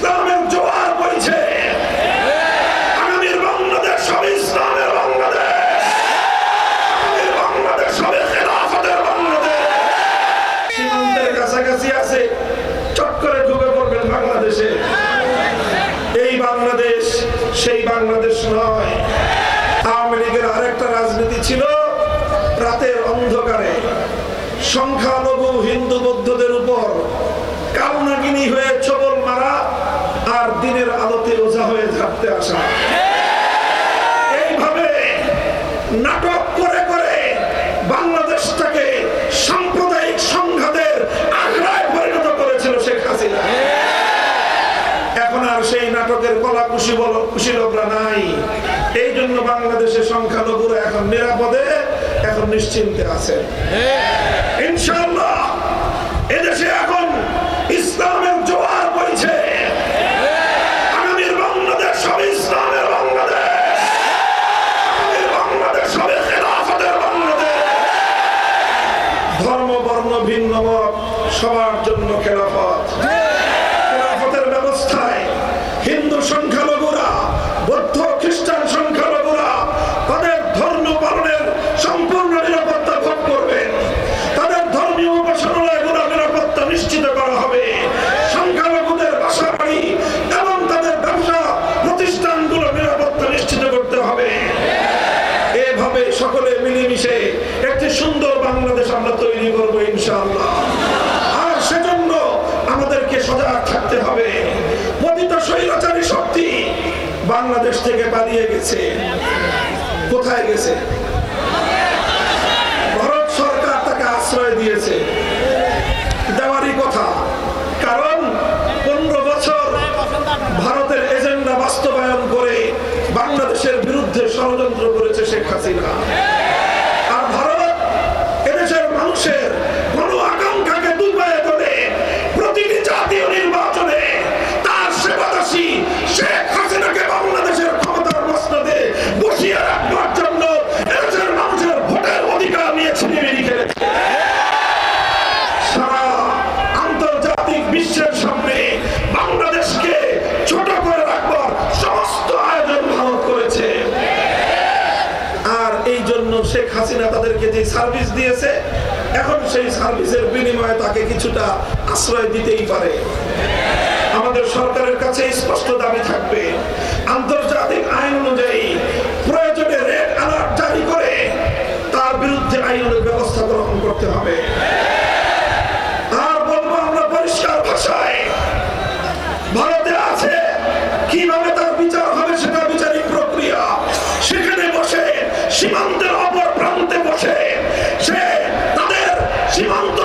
ইসলামের জোয়ার বইছে। আগামীর বাংলাদেশ হবে ইসলামের বাংলাদেশ, আগামীর বাংলাদেশ হবে খেলাফতের বাংলাদেশ। সীমান্তের কাছাকাছি আছে, চট করে ঢুকে পড়বেন বাংলাদেশে। এই বাংলাদেশ সেই বাংলাদেশ নয়। আওয়ামী লীগের আরেকটা রাজনীতি ছিল, রাতের অন্ধকারে সংখ্যালঘু হিন্দু বৌদ্ধদের উপর কালনাগিনী হয়ে ছবল মারা আর দিনের আলোতে ওঝা হয়ে ঝাড়তে আসা। এইভাবে নাটক করে করে বাংলাদেশটাকে সাম্প্রদায়িক সংঘাতের আখড়ায় পরিণত করেছিল শেখ হাসিনা। এখন আর সেই নাটকের কলা কুশীলবরা নাই। এই জন্য বাংলাদেশের সংখ্যালঘুরা এখন নিরাপদে, এখন নিশ্চিন্তে আছে। ইনশাআল্লাহ এদেশে এখন ইসলামের জোয়ার বইছে। আগামীর বাংলাদেশ হবে ইসলামের বাংলাদেশ, আগামীর বাংলাদেশ হবে খেলাফতের বাংলাদেশ। ধর্ম বর্ণ ভিন্ন মত সবার জন্য খেলাফত। খেলাফতের ব্যবস্থায় হিন্দু সংখ্যালঘুরা, বৌদ্ধ খ্রিস্টান সংখ্যালঘুরা তাদের ধর্ম পালনের সম্পূর্ণ নিরাপত্তা ভোগ করবেন। তাদের ধর্মীয় উপাসনালয়গুলোর নিরাপত্তা নিশ্চিত করা হবে। সংখ্যালঘুদের বাসা বাড়ি এবং তাদের ব্যবসা প্রতিষ্ঠানগুলোর নিরাপত্তা নিশ্চিত করতে হবে। এভাবে সকলে মিলেমিশে একটি সুন্দর বাংলাদেশ আমরা তৈরি করব ইনশাআল্লাহ। আর সেজন্য আমাদেরকে সজাগ থাকতে হবে। পতিত স্বৈরাচারী শক্তি বাংলাদেশ থেকে পালিয়ে গেছে। কোথায় গেছে? ভারত সরকার তাকে আশ্রয় দিয়েছে, দেওয়ারই কথা। কারণ 15 বছর ভারতের এজেন্ডা বাস্তবায়ন করে বাংলাদেশের বিরুদ্ধে ষড়যন্ত্র করেছে শেখ হাসিনা। আর ভারত এদেশের মানুষের কোন আকাঙ্ক্ষাকে দুর্বল করে প্রতিটি জাতীয় নির্বাচনে তার সেবাদাসী শেখ হাসিনাকে বাংলাদেশের ক্ষমতার মসনদে বসিয়ে রাখবার জন্য এদেশের মানুষের ভোটের অধিকার নিয়ে ছিনিয়ে খেলেছে। সারা আন্তর্জাতিক বিশ্বের সামনে বাংলাদেশকে ছোট করে রাখবার সমস্ত আয়োজন ভারত করেছে। আর এই জন্য শেখ হাসিনা তাদেরকে যে সার্ভিস দিয়েছে, এখন সেই সার্ভিসের বিনিময়ে তাকে কিছুটা আশ্রয় দিতেই পারে। আমাদের সরকারের কাছে স্পষ্ট দাবি থাকবে, আন্তর্জাতিক আইন অনুযায়ী প্রয়োজনে রেড অ্যালার্ট জারি করে তার বিরুদ্ধে আইনের ব্যবস্থা গ্রহণ করতে হবে। আর বলবো আমরা পরিষ্কার ভাষায়, ভারতে আছে, কিভাবে তার বিচার হবে সেটা বিচারিক প্রক্রিয়া। সেখানে বসে সীমান্তের অপর প্রান্তে বসে সে তাদের সীমান্ত